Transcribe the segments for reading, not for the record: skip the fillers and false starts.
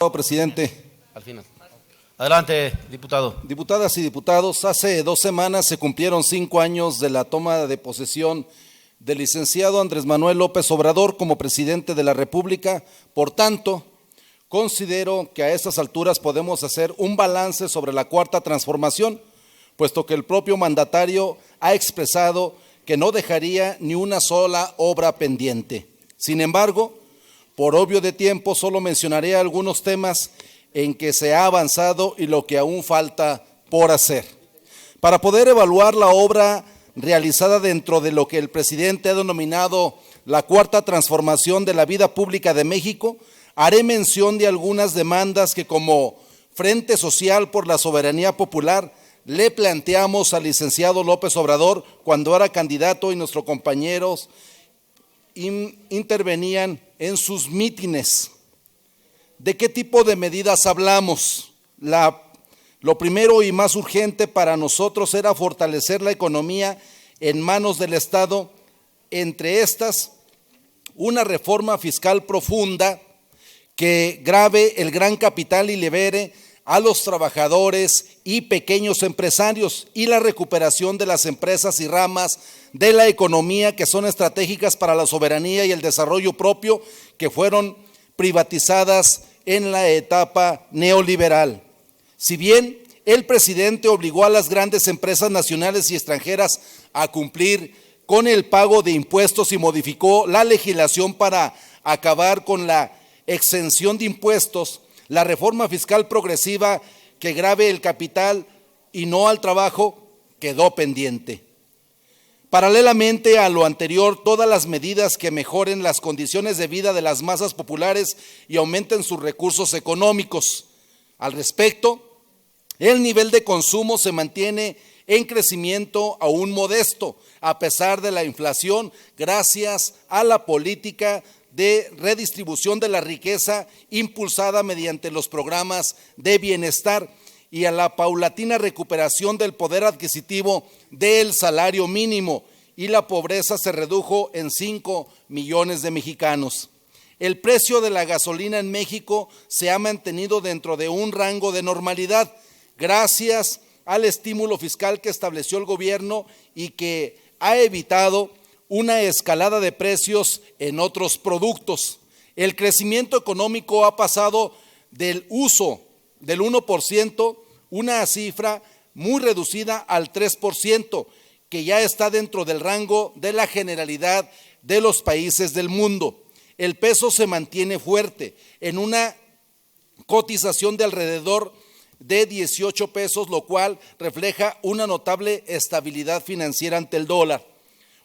Presidente. Al final. Adelante, diputado. Diputadas y diputados, hace 2 semanas se cumplieron 5 años de la toma de posesión del licenciado Andrés Manuel López Obrador como presidente de la República. Por tanto, considero que a estas alturas podemos hacer un balance sobre la cuarta transformación, puesto que el propio mandatario ha expresado que no dejaría ni una sola obra pendiente. Sin embargo, por obvio de tiempo, solo mencionaré algunos temas en que se ha avanzado y lo que aún falta por hacer. Para poder evaluar la obra realizada dentro de lo que el presidente ha denominado la cuarta transformación de la vida pública de México, haré mención de algunas demandas que como Frente Social por la Soberanía Popular le planteamos al licenciado López Obrador cuando era candidato y nuestros compañeros intervenían en sus mítines. ¿De qué tipo de medidas hablamos? Lo primero y más urgente para nosotros era fortalecer la economía en manos del Estado, entre estas, una reforma fiscal profunda que grave el gran capital y libere a los trabajadores y pequeños empresarios y la recuperación de las empresas y ramas de la economía que son estratégicas para la soberanía y el desarrollo propio que fueron privatizadas en la etapa neoliberal. Si bien el presidente obligó a las grandes empresas nacionales y extranjeras a cumplir con el pago de impuestos y modificó la legislación para acabar con la exención de impuestos, la reforma fiscal progresiva que grave el capital y no al trabajo quedó pendiente. Paralelamente a lo anterior, todas las medidas que mejoren las condiciones de vida de las masas populares y aumenten sus recursos económicos. Al respecto, el nivel de consumo se mantiene en crecimiento aún modesto, a pesar de la inflación, gracias a la política de redistribución de la riqueza impulsada mediante los programas de bienestar y a la paulatina recuperación del poder adquisitivo del salario mínimo, y la pobreza se redujo en 5 millones de mexicanos. El precio de la gasolina en México se ha mantenido dentro de un rango de normalidad gracias al estímulo fiscal que estableció el gobierno y que ha evitado una escalada de precios en otros productos. El crecimiento económico ha pasado del uso del 1%, una cifra muy reducida, al 3%, que ya está dentro del rango de la generalidad de los países del mundo. El peso se mantiene fuerte en una cotización de alrededor de 18 pesos, lo cual refleja una notable estabilidad financiera ante el dólar.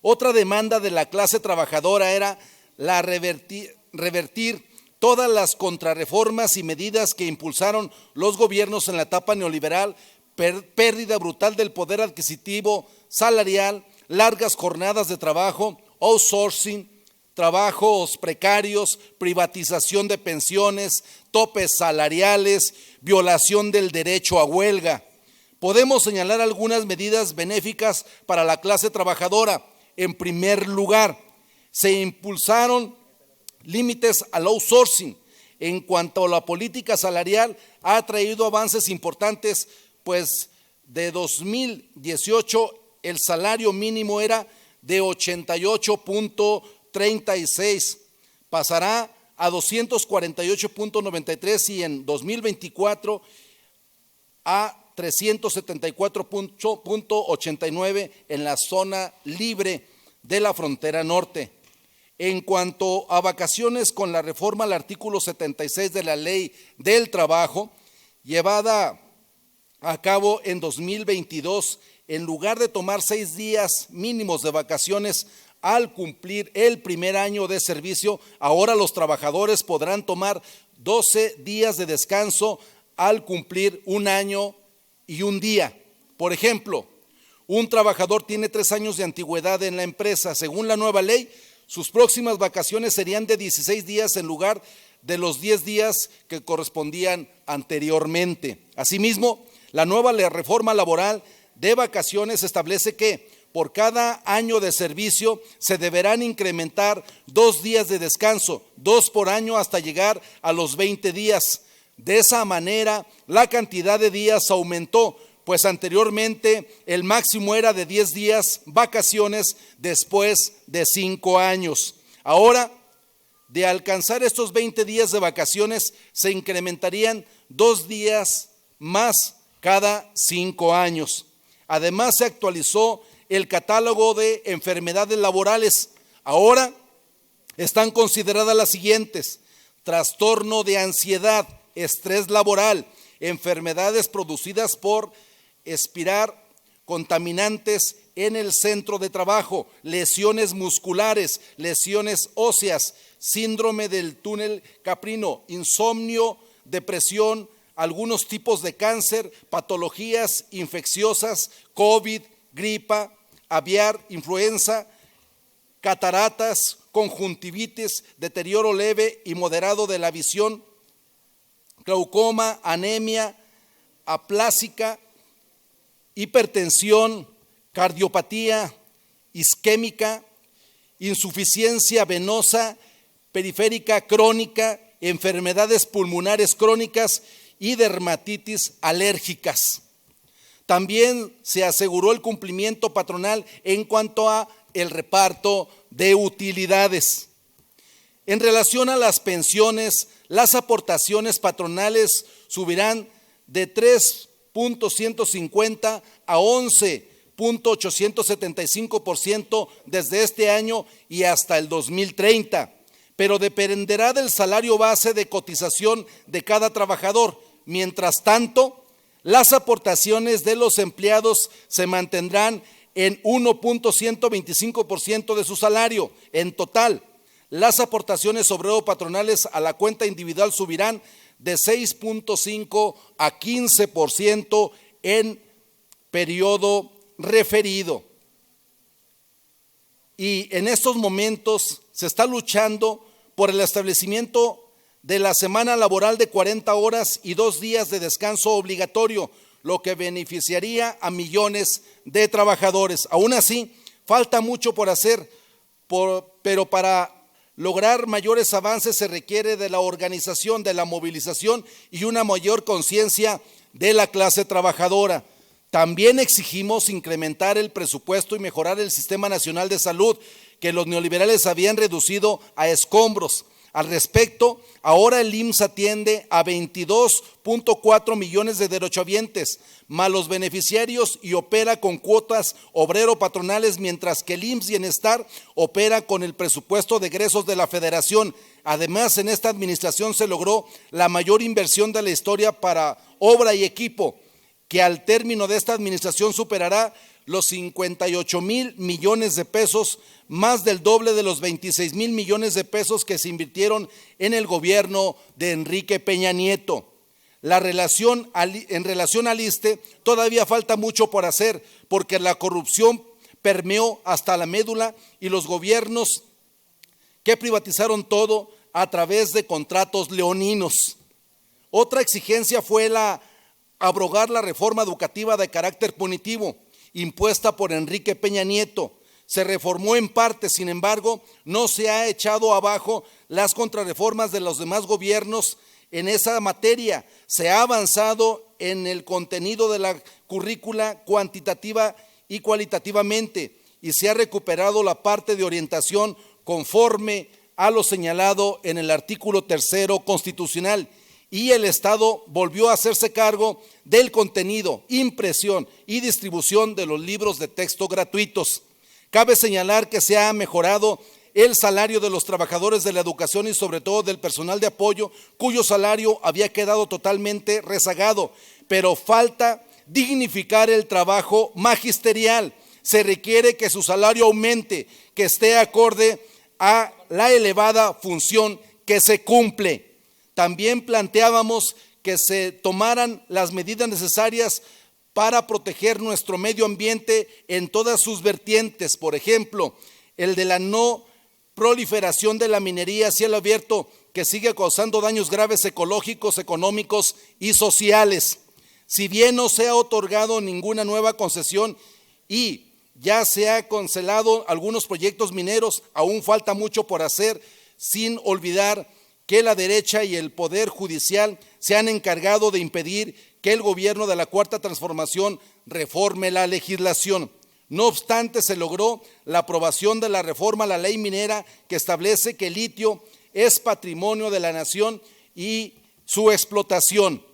Otra demanda de la clase trabajadora era la revertir todas las contrarreformas y medidas que impulsaron los gobiernos en la etapa neoliberal, pérdida brutal del poder adquisitivo salarial, largas jornadas de trabajo, outsourcing, trabajos precarios, privatización de pensiones, topes salariales, violación del derecho a huelga. Podemos señalar algunas medidas benéficas para la clase trabajadora. En primer lugar, se impulsaron límites al outsourcing. En cuanto a la política salarial, ha traído avances importantes, pues de 2018 el salario mínimo era de 88.36, pasará a 248.93 y en 2024 a 374.89 en la zona libre de la frontera norte. En cuanto a vacaciones, con la reforma al artículo 76 de la Ley del Trabajo, llevada a cabo en 2022, en lugar de tomar 6 días mínimos de vacaciones al cumplir el primer año de servicio, ahora los trabajadores podrán tomar 12 días de descanso al cumplir 1 año y 1 día. Por ejemplo, un trabajador tiene 3 años de antigüedad en la empresa. Según la nueva ley, sus próximas vacaciones serían de 16 días en lugar de los 10 días que correspondían anteriormente. Asimismo, la nueva reforma laboral de vacaciones establece que por cada año de servicio se deberán incrementar 2 días de descanso, 2 por año hasta llegar a los 20 días. De esa manera, la cantidad de días aumentó, pues anteriormente el máximo era de 10 días vacaciones después de 5 años. Ahora, de alcanzar estos 20 días de vacaciones, se incrementarían 2 días más cada 5 años. Además, se actualizó el catálogo de enfermedades laborales. Ahora están consideradas las siguientes: trastorno de ansiedad, estrés laboral, enfermedades producidas por expirar contaminantes en el centro de trabajo, lesiones musculares, lesiones óseas, síndrome del túnel caprino, insomnio, depresión, algunos tipos de cáncer, patologías infecciosas, COVID, gripa, aviar, influenza, cataratas, conjuntivitis, deterioro leve y moderado de la visión, glaucoma, anemia, aplásica, hipertensión, cardiopatía isquémica, insuficiencia venosa periférica crónica, enfermedades pulmonares crónicas y dermatitis alérgicas. También se aseguró el cumplimiento patronal en cuanto a el reparto de utilidades. En relación a las pensiones, las aportaciones patronales subirán de 3.150 a 11.875% desde este año y hasta el 2030, pero dependerá del salario base de cotización de cada trabajador. Mientras tanto, las aportaciones de los empleados se mantendrán en 1.125% de su salario. En total, las aportaciones obrero-patronales a la cuenta individual subirán de 6.5 a 15% en periodo referido. Y en estos momentos se está luchando por el establecimiento de la semana laboral de 40 horas y 2 días de descanso obligatorio, lo que beneficiaría a millones de trabajadores. Aún así, falta mucho por hacer, pero para lograr mayores avances se requiere de la organización, de la movilización y una mayor conciencia de la clase trabajadora. También exigimos incrementar el presupuesto y mejorar el Sistema Nacional de Salud, que los neoliberales habían reducido a escombros. Al respecto, ahora el IMSS atiende a 22.4 millones de derechohabientes, más los beneficiarios, y opera con cuotas obrero-patronales, mientras que el IMSS Bienestar opera con el presupuesto de egresos de la Federación. Además, en esta administración se logró la mayor inversión de la historia para obra y equipo, que al término de esta administración superará los 58,000 millones de pesos, más del doble de los 26,000 millones de pesos que se invirtieron en el gobierno de Enrique Peña Nieto. En relación al ISSSTE, todavía falta mucho por hacer, porque la corrupción permeó hasta la médula y los gobiernos que privatizaron todo a través de contratos leoninos. Otra exigencia fue abrogar la reforma educativa de carácter punitivo, impuesta por Enrique Peña Nieto. Se reformó en parte, sin embargo, no se ha echado abajo las contrarreformas de los demás gobiernos en esa materia. Se ha avanzado en el contenido de la currícula cuantitativa y cualitativamente, y se ha recuperado la parte de orientación conforme a lo señalado en el artículo 3 constitucional. Y el Estado volvió a hacerse cargo del contenido, impresión y distribución de los libros de texto gratuitos. Cabe señalar que se ha mejorado el salario de los trabajadores de la educación y sobre todo del personal de apoyo, cuyo salario había quedado totalmente rezagado, pero falta dignificar el trabajo magisterial. Se requiere que su salario aumente, que esté acorde a la elevada función que se cumple. También planteábamos que se tomaran las medidas necesarias para proteger nuestro medio ambiente en todas sus vertientes. Por ejemplo, el de la no proliferación de la minería a cielo abierto, que sigue causando daños graves ecológicos, económicos y sociales. Si bien no se ha otorgado ninguna nueva concesión y ya se ha cancelado algunos proyectos mineros, aún falta mucho por hacer, sin olvidar que la derecha y el Poder Judicial se han encargado de impedir que el gobierno de la Cuarta Transformación reforme la legislación. No obstante, se logró la aprobación de la reforma a la ley minera que establece que el litio es patrimonio de la nación y su explotación,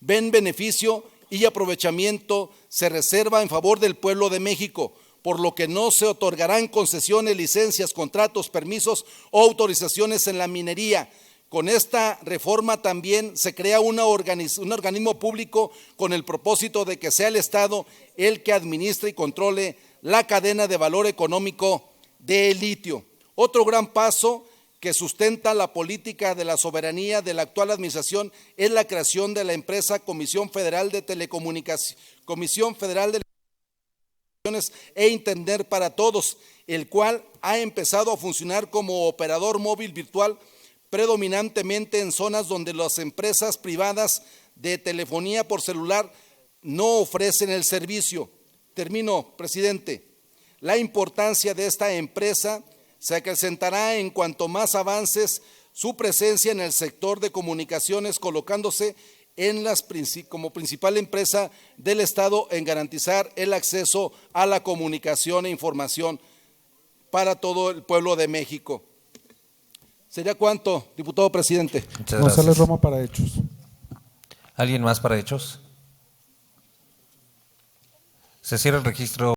beneficio y aprovechamiento se reserva en favor del pueblo de México, por lo que no se otorgarán concesiones, licencias, contratos, permisos o autorizaciones en la minería. Con esta reforma también se crea un organismo público con el propósito de que sea el Estado el que administre y controle la cadena de valor económico del litio. Otro gran paso que sustenta la política de la soberanía de la actual administración es la creación de la empresa Comisión Federal de Telecomunicaciones, e Internet para Todos, el cual ha empezado a funcionar como operador móvil virtual predominantemente en zonas donde las empresas privadas de telefonía por celular no ofrecen el servicio. Termino, presidente. La importancia de esta empresa se acrecentará en cuanto más avances su presencia en el sector de comunicaciones, colocándose como principal empresa del Estado en garantizar el acceso a la comunicación e información para todo el pueblo de México. ¿Sería cuánto, diputado presidente? Muchas gracias. González Romo para Hechos. ¿Alguien más para Hechos? Se cierra el registro.